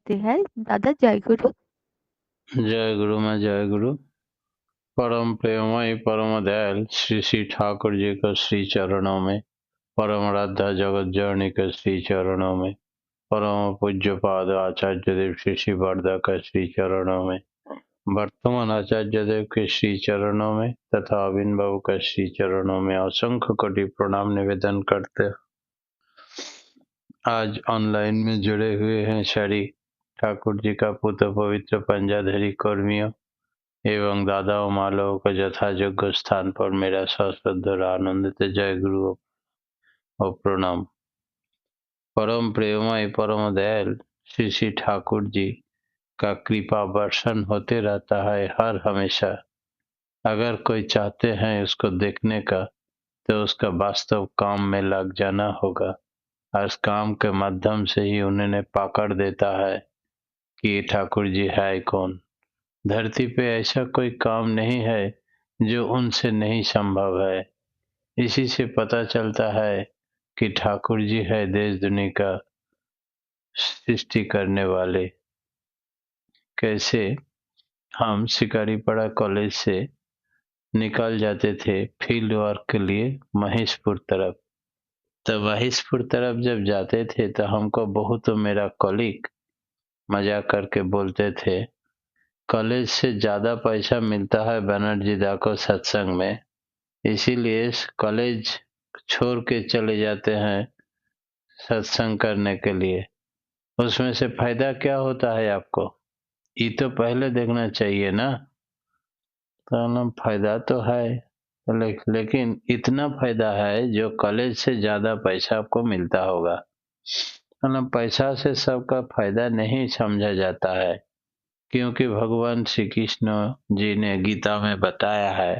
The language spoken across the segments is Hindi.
करते हैं। दादा जय गुरु। जय गुरु में जय गुरु। परम प्रेममय परम दयाल श्री श्री ठाकुर जी के श्री चरणों में, परम राधा जगत जननी के श्री चरणों में, परम पूज्य पाद आचार्य देव श्री श्री वर्धा के श्री चरणों में, वर्तमान आचार्य देव के श्री चरणों में तथा अविन बाबू के श्री चरणों में असंख्य कोटि प्रणाम निवेदन करते। आज ऑनलाइन में जुड़े हुए हैं सारी ठाकुर जी का पुत्र पवित्र पंजाधरी कर्मियों एवं दादाओं मालों को यथायोग्य स्थान पर मेरा सश्रद्ध और आनंदित जय गुरु और प्रणाम। परम प्रेममय परम दयाल श्री श्री ठाकुर जी का कृपा वर्षण होते रहता है हर हमेशा। अगर कोई चाहते हैं उसको देखने का तो उसका वास्तव काम में लग जाना होगा और इस काम के माध्यम से ही उन्हें पकड़ देता है कि ठाकुर जी है कौन। धरती पे ऐसा कोई काम नहीं है जो उनसे नहीं संभव है। इसी से पता चलता है कि ठाकुर जी है देश दुनिया का सृष्टि करने वाले। कैसे हम शिकारीपाड़ा कॉलेज से निकल जाते थे फील्ड वर्क के लिए महेशपुर तरफ। तो महेशपुर तरफ जब जाते थे तो हमको बहुत मेरा कॉलीग मजाक करके बोलते थे, कॉलेज से ज़्यादा पैसा मिलता है बनर्जी दा को सत्संग में, इसीलिए कॉलेज छोड़ के चले जाते हैं सत्संग करने के लिए। उसमें से फायदा क्या होता है आपको, ये तो पहले देखना चाहिए ना। तो ना फायदा तो है, लेकिन इतना फायदा है जो कॉलेज से ज्यादा पैसा आपको मिलता होगा। तो ना पैसा से सबका फायदा नहीं समझा जाता है, क्योंकि भगवान श्री कृष्ण जी ने गीता में बताया है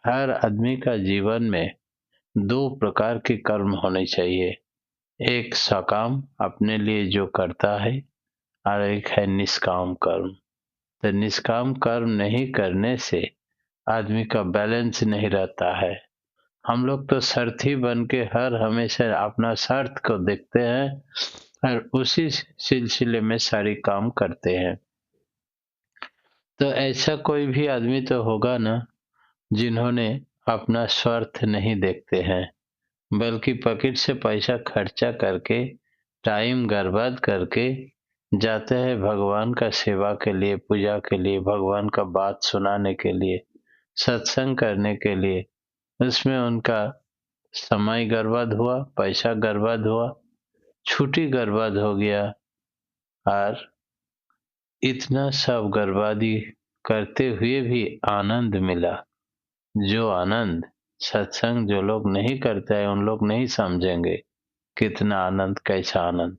हर आदमी का जीवन में दो प्रकार के कर्म होने चाहिए। एक सकाम अपने लिए जो करता है और एक है निष्काम कर्म। तो निष्काम कर्म नहीं करने से आदमी का बैलेंस नहीं रहता है। हम लोग तो स्वार्थी बन के हर हमेशा अपना स्वार्थ को देखते हैं और उसी सिलसिले में सारी काम करते हैं। तो ऐसा कोई भी आदमी तो होगा ना जिन्होंने अपना स्वार्थ नहीं देखते हैं, बल्कि पॉकेट से पैसा खर्चा करके टाइम बर्बाद करके जाते हैं भगवान का सेवा के लिए, पूजा के लिए, भगवान का बात सुनाने के लिए, सत्संग करने के लिए। उसमें उनका समय बर्बाद हुआ, पैसा बर्बाद हुआ, छुट्टी बर्बाद हो गया और इतना सब बर्बादी करते हुए भी आनंद मिला। जो आनंद सत्संग जो लोग नहीं करते हैं उन लोग नहीं समझेंगे कितना आनंद, कैसा आनंद।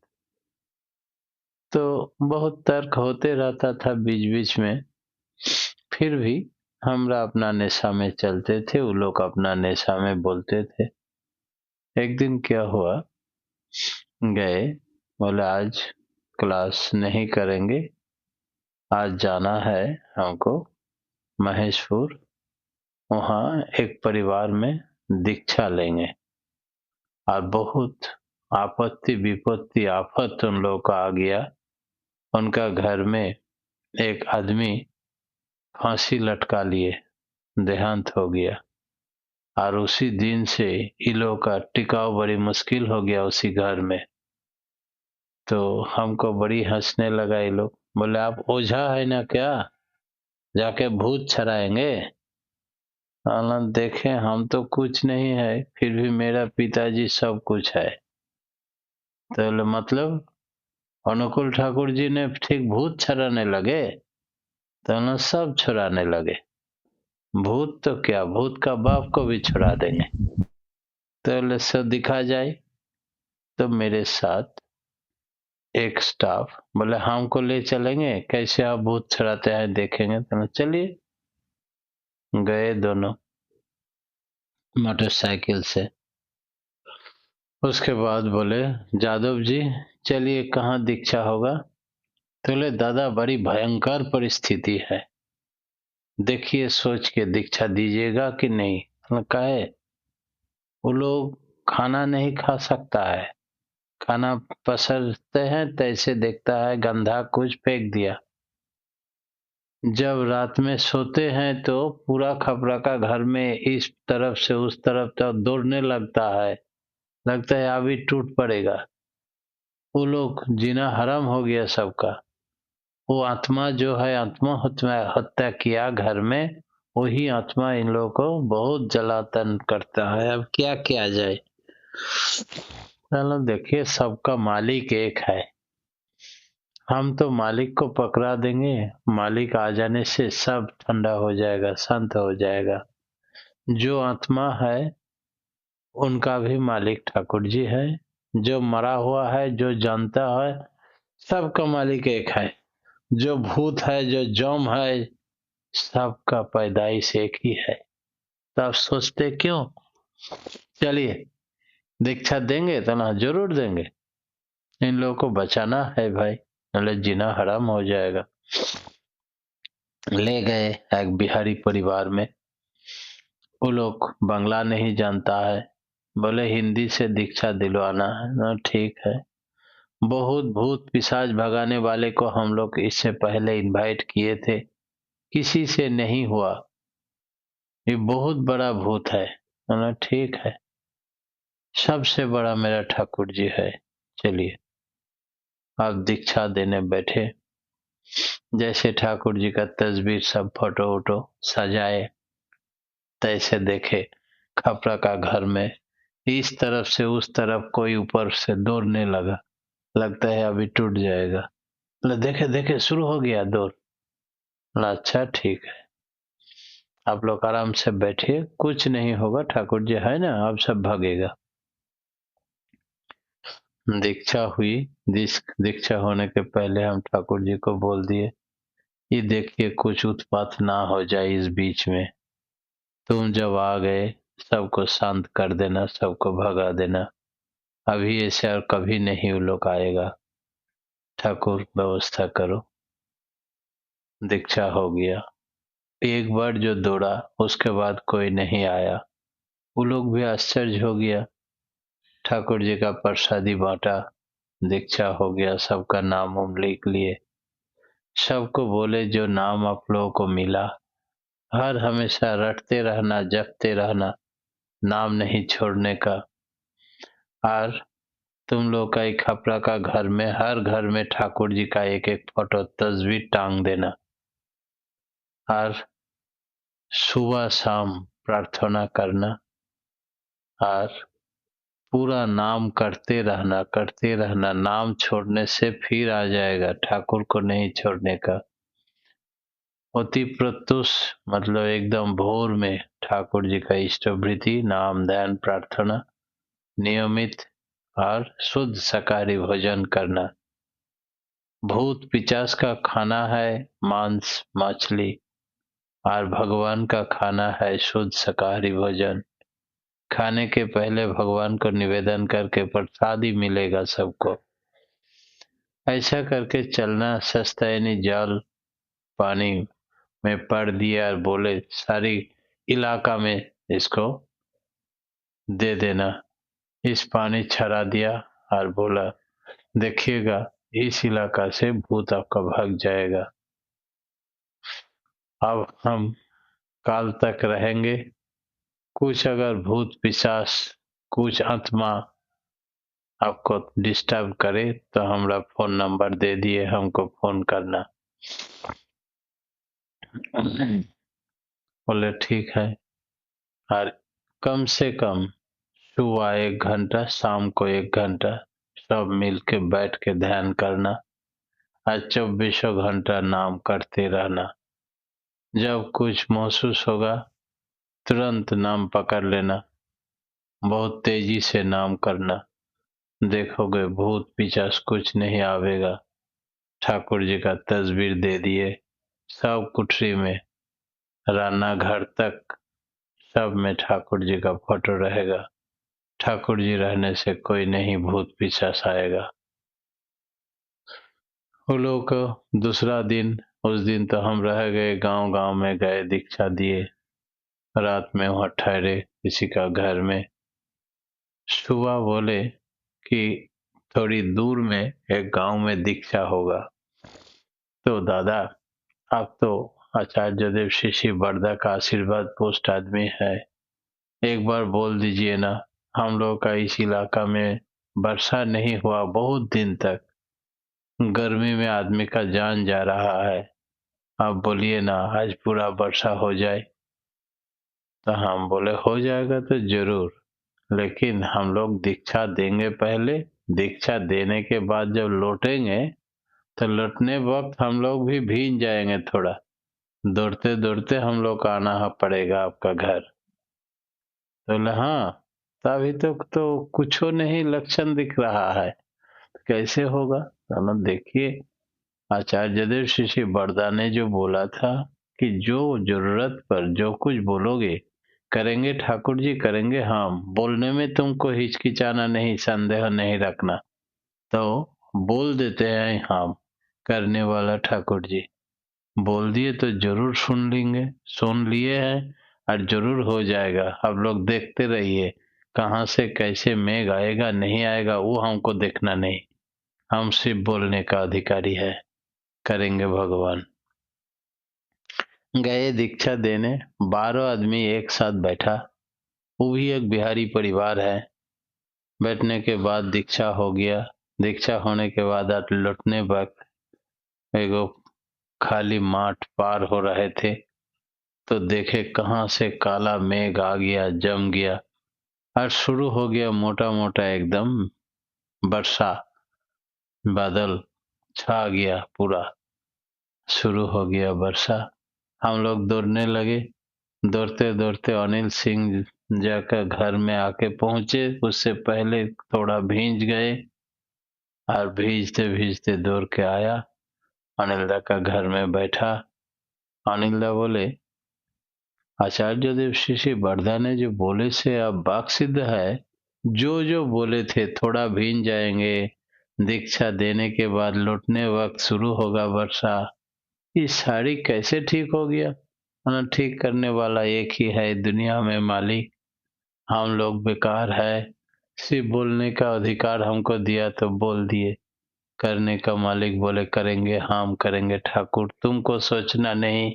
तो बहुत तर्क होते रहता था बीच बीच में, फिर भी हमरा अपना नेशा में चलते थे, वो लोग अपना नेशा में बोलते थे। एक दिन क्या हुआ, गए, बोले आज क्लास नहीं करेंगे, आज जाना है हमको महेशपुर, वहाँ एक परिवार में दीक्षा लेंगे। और बहुत आपत्ति विपत्ति आफत उन लोगों का आ गया। उनका घर में एक आदमी फांसी लटका लिए देहांत हो गया और उसी दिन से इन लोगों का टिकाव बड़ी मुश्किल हो गया उसी घर में। तो हमको बड़ी हंसने लगा ये लोग, बोले आप ओझा है ना क्या, जाके भूत छड़ाएंगे। हालांकि देखें हम तो कुछ नहीं है, फिर भी मेरा पिताजी सब कुछ है। तो मतलब अनुकूल ठाकुर जी ने ठीक भूत छड़ाने लगे, तो ना सब छुड़ाने लगे। भूत तो क्या, भूत का बाप को भी छुड़ा देंगे। तो सब दिखा जाए। तो मेरे साथ एक स्टाफ बोले हमको ले चलेंगे, कैसे आप भूत छुड़ाते हैं देखेंगे। तो चलिए, गए दोनों मोटरसाइकिल से। उसके बाद बोले जादव जी चलिए कहाँ दीक्षा होगा। तो बोले दादा बड़ी भयंकर परिस्थिति है, देखिए सोच के दीक्षा दीजिएगा कि नहीं। कहे वो लोग खाना नहीं खा सकता है, खाना पसरते हैं तैसे देखता है गंधा कुछ फेंक दिया। जब रात में सोते हैं तो पूरा खपराका घर में इस तरफ से उस तरफ तक दौड़ने लगता है अभी टूट पड़ेगा। वो लोग जीना हराम हो गया सबका। वो आत्मा जो है आत्मा हत्या किया घर में, वही आत्मा इन लोगों को बहुत जलातन करता है। अब क्या किया जाए? चलो देखिए, सबका मालिक एक है। हम तो मालिक को पकड़ा देंगे, मालिक आ जाने से सब ठंडा हो जाएगा, शांत हो जाएगा। जो आत्मा है उनका भी मालिक ठाकुर जी है। जो मरा हुआ है, जो जानता है, सबका मालिक एक है। जो भूत है, जो जम है, सबका पैदाइश एक ही है। तो आप सोचते क्यों? चलिए, दीक्षा देंगे तो ना, जरूर देंगे। इन लोगों को बचाना है भाई, नहीं जीना हराम हो जाएगा। ले गए एक बिहारी परिवार में। वो लोग बांग्ला नहीं जानता है, बोले हिंदी से दीक्षा दिलवाना है ना। ठीक है। बहुत भूत पिशाच भगाने वाले को हम लोग इससे पहले इनवाइट किए थे, किसी से नहीं हुआ। ये बहुत बड़ा भूत है ना। ठीक है, सबसे बड़ा मेरा ठाकुर जी है। चलिए, आप दीक्षा देने बैठे। जैसे ठाकुर जी का तस्वीर सब फोटो वोटो सजाए, तैसे देखे खपरा का घर में इस तरफ से उस तरफ कोई ऊपर से दौड़ने लगा, लगता है अभी टूट जाएगा। बोले देखे देखे शुरू हो गया दौड़। बोला अच्छा ठीक है, आप लोग आराम से बैठिए, कुछ नहीं होगा, ठाकुर जी है ना, अब सब भागेगा। दीक्षा हुई। दीक्षा होने के पहले हम ठाकुर जी को बोल दिए, ये देखिए कुछ उत्पात ना हो जाए इस बीच में। तुम जब आ गए, सबको शांत कर देना, सबको भगा देना। अभी ऐसे और कभी नहीं वो लोग आएगा। ठाकुर व्यवस्था करो। दीक्षा हो गया। एक बार जो दौड़ा, उसके बाद कोई नहीं आया। वो लोग भी आश्चर्य हो गया। ठाकुर जी का प्रसादी बांटा, दीक्षा हो गया, सबका नाम वाम लिख लिए। सबको बोले जो नाम आप लोगों को मिला, हर हमेशा रटते रहना, जपते रहना, नाम नहीं छोड़ने का। और तुम लोग का एक खपरा का घर में, हर घर में ठाकुर जी का एक एक फोटो तस्वीर टांग देना। और सुबह शाम प्रार्थना करना। और पूरा नाम करते रहना। नाम छोड़ने से फिर आ जाएगा, ठाकुर को नहीं छोड़ने का। अति प्रत्युष मतलब एकदम भोर में ठाकुर जी का इष्टवृत्ति, नाम ध्यान प्रार्थना नियमित, और शुद्ध शाकाहारी भोजन करना। भूत पिचास का खाना है मांस मछली, और भगवान का खाना है शुद्ध शाकाहारी भोजन। खाने के पहले भगवान को निवेदन करके प्रसादी मिलेगा सबको। ऐसा करके चलना। सस्ता यानी जल पानी में पड़ दिया और बोले सारी इलाका में इसको दे देना। इस पानी छड़ा दिया और बोला देखिएगा इस इलाका से भूत आपका भाग जाएगा। अब हम काल तक रहेंगे। कुछ अगर भूत पिशाच, कुछ आत्मा आपको डिस्टर्ब करे तो हमारा फोन नंबर दे दिए, हमको फोन करना। बोले ठीक है। और कम से कम सुबह 1 घंटा, शाम को 1 घंटा सब मिल के बैठ के ध्यान करना। और 24 घंटा नाम करते रहना। जब कुछ महसूस होगा तुरंत नाम पकड़ लेना, बहुत तेजी से नाम करना। देखोगे भूत पिशाच कुछ नहीं आवेगा। ठाकुर जी का तस्वीर दे दिए, सब कुठरी में, राना घर तक सब में ठाकुर जी का फोटो रहेगा। ठाकुर जी रहने से कोई नहीं भूत पिशाच आएगा। वो लोग को दूसरा दिन, उस दिन तो हम रह गए, गांव गांव में गए, दीक्षा दिए, रात में वहां ठहरे किसी का घर में। सुबह बोले कि थोड़ी दूर में एक गांव में दीक्षा होगा। तो दादा, आप तो आचार्य जयदेव शिष्य बरदा का आशीर्वाद पोस्ट आदमी है, एक बार बोल दीजिए ना। हम लोग का इस इलाका में वर्षा नहीं हुआ बहुत दिन तक, गर्मी में आदमी का जान जा रहा है। आप बोलिए ना, आज पूरा वर्षा हो जाए। तो हम बोले हो जाएगा तो जरूर, लेकिन हम लोग दीक्षा देंगे पहले। दीक्षा देने के बाद जब लौटेंगे तो लौटने वक्त हम लोग भी भीग जाएंगे थोड़ा, दौड़ते दौड़ते हम लोग को आना पड़ेगा आपका घर। तो बोले हाँ, तभी तो कुछ नहीं लक्षण दिख रहा है, कैसे होगा। तो देखिए, आचार्य जयदेव शिष्य बरदा ने जो बोला था कि जो जरूरत पर जो कुछ बोलोगे करेंगे ठाकुर जी, करेंगे हम। बोलने में तुमको हिचकिचाना नहीं, संदेह नहीं रखना। तो बोल देते हैं हम, करने वाला ठाकुर जी बोल दिए तो जरूर सुन लेंगे, सुन लिए हैं और जरूर हो जाएगा। आप लोग देखते रहिए, कहाँ से कैसे मेघ आएगा नहीं आएगा वो हमको देखना नहीं, हम सिर्फ बोलने का अधिकारी है, करेंगे भगवान। गए दीक्षा देने, 12 आदमी एक साथ बैठा, वो भी एक बिहारी परिवार है। बैठने के बाद दीक्षा हो गया। दीक्षा होने के बाद आज लौटने वक्त एगो खाली माठ पार हो रहे थे तो देखे कहाँ से काला मेघ आ गया, जम गया और शुरू हो गया मोटा मोटा एकदम वर्षा। बादल छा गया पूरा, शुरू हो गया वर्षा। हम लोग दौड़ने लगे, दौड़ते दौड़ते अनिल सिंह जाकर घर में आके पहुंचे, उससे पहले थोड़ा भींज गए और भीजते भीजते दौड़ के आया, अनिल दा का घर में बैठा। अनिल दा बोले, आचार्य देव शिष्य बरदा ने जो बोले से अब वाक सिद्ध है, जो जो बोले थे थोड़ा भींज जाएंगे, दीक्षा देने के बाद लौटने वक्त शुरू होगा वर्षा, ये साड़ी कैसे ठीक हो गया। ठीक करने वाला एक ही है दुनिया में मालिक, हम लोग बेकार है, सिर्फ बोलने का अधिकार हमको दिया तो बोल दिए। करने का मालिक बोले करेंगे, हम करेंगे ठाकुर, तुमको सोचना नहीं,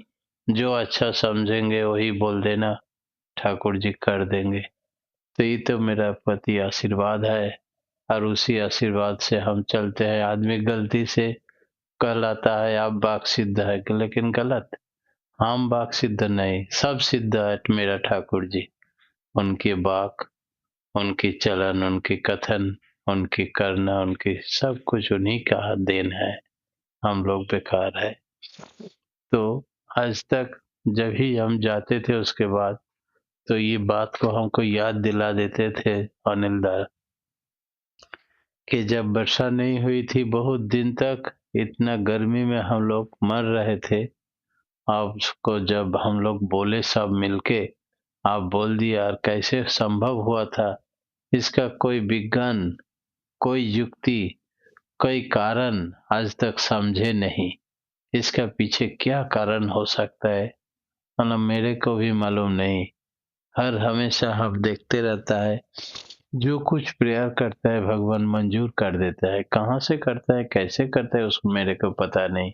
जो अच्छा समझेंगे वही बोल देना, ठाकुर जी कर देंगे। तो ये तो मेरा पति आशीर्वाद है और उसी आशीर्वाद से हम चलते हैं। आदमी गलती से कहलाता है आप वाक सिद्ध है, लेकिन गलत। हम वाक सिद्ध नहीं, सब सिद्ध है मेरा ठाकुर जी। उनकी वाक, उनकी चलन, उनकी कथन, उनकी करना, उनकी सब कुछ उन्हीं का देन है, हम लोग बेकार है। तो आज तक जब ही हम जाते थे उसके बाद तो ये बात को हमको याद दिला देते थे अनिल दा, कि जब वर्षा नहीं हुई थी बहुत दिन तक, इतना गर्मी में हम लोग मर रहे थे, आपको जब हम लोग बोले सब मिलके, आप बोल दिया, और कैसे संभव हुआ था, इसका कोई विज्ञान, कोई युक्ति, कोई कारण आज तक समझे नहीं। इसका पीछे क्या कारण हो सकता है, मतलब मेरे को भी मालूम नहीं। हर हमेशा हम देखते रहता है, जो कुछ प्रेयर करता है भगवान मंजूर कर देता है, कहाँ से करता है कैसे करता है उसको मेरे को पता नहीं।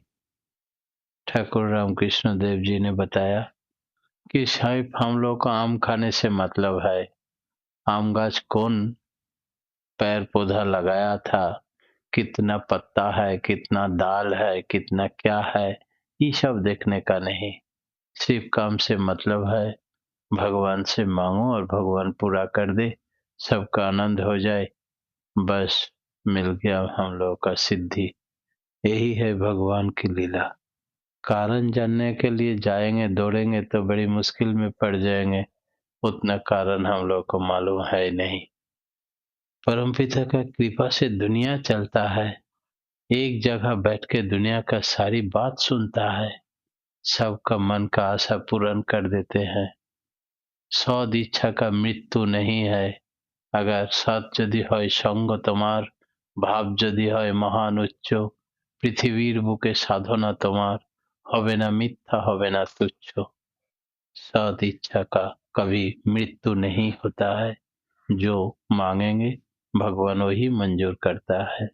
ठाकुर रामकृष्ण देव जी ने बताया कि शायद हम लोग को आम खाने से मतलब है, आम गाछ कौन पेड़ पौधा लगाया था, कितना पत्ता है, कितना दाल है, कितना क्या है, ये सब देखने का नहीं, सिर्फ काम से मतलब है। भगवान से मांगो और भगवान पूरा कर दे, सबका आनंद हो जाए, बस मिल गया हम लोग का सिद्धि। यही है भगवान की लीला। कारण जानने के लिए जाएंगे दौड़ेंगे तो बड़ी मुश्किल में पड़ जाएंगे, उतना कारण हम लोग को मालूम है नहीं। परमपिता का कृपा से दुनिया चलता है, एक जगह बैठ के दुनिया का सारी बात सुनता है, सबका मन का आशा पूर्ण कर देते हैं। सद इच्छा का मृत्यु नहीं है। अगर सत যদি হয় সঙ্গ তোমার, ভাব যদি হয় মহান উচ্চ, পৃথিবীর বুকে সাধনা তোমার, হবে না মিথ্যা হবে না তুচ্ছ। सद इच्छा का कभी मृत्यु नहीं होता है, जो मांगेंगे भगवान वही मंजूर करता है।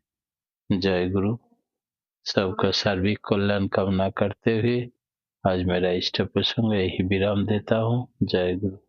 जय गुरु। सबका सार्विक कल्याण कामना करते हुए आज मेरा इष्ट प्रसंग यही विराम देता हूँ। जय गुरु।